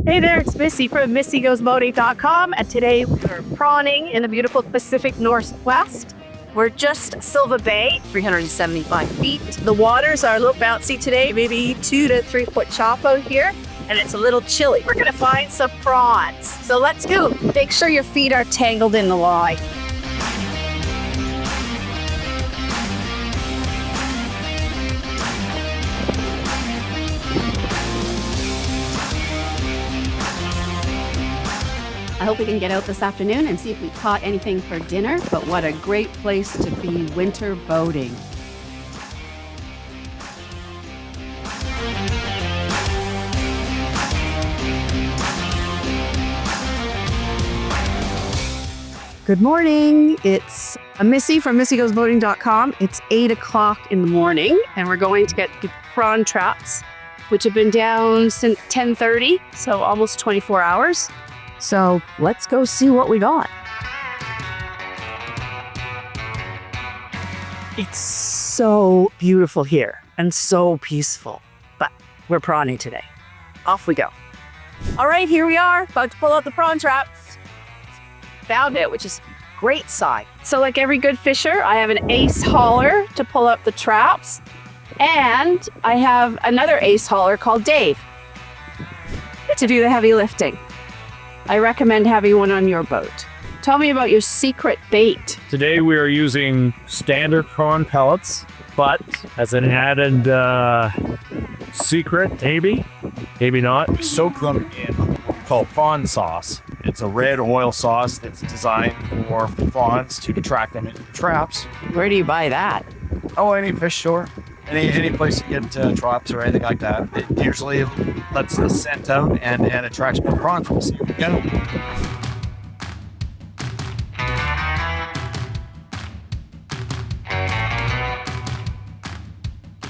Hey there, it's Missy from missygoesboating.com, and today we're prawning in the beautiful Pacific Northwest. We're just Silva Bay, 375 feet. The waters are a little bouncy today, maybe 2 to 3 foot chop out here, and it's a little chilly. We're gonna find some prawns. So let's go. Make sure your feet are tangled in the line. I hope we can get out this afternoon and see if we caught anything for dinner, but what a great place to be winter boating. Good morning. It's Missy from missygoesboating.com. It's 8 o'clock in the morning, and we're going to get the prawn traps, which have been down since 10:30, so almost 24 hours. So let's go see what we got. It's so beautiful here and so peaceful, but we're prawning today. Off we go. All right, here we are, about to pull out the prawn traps. Found it, which is a great sign. So like every good fisher, I have an ace hauler to pull up the traps, and I have another ace hauler called Dave to do the heavy lifting. I recommend having one on your boat. Tell me about your secret bait. Today we are using standard prawn pellets, but as an added secret, maybe not. We soak them in what we call prawn sauce. It's a red oil sauce that's designed for prawns to attract them into the traps. Where do you buy that? Oh, any fish store. Any place you get traps or anything like that. It usually lets the scent out and attracts more prawns. So here we go.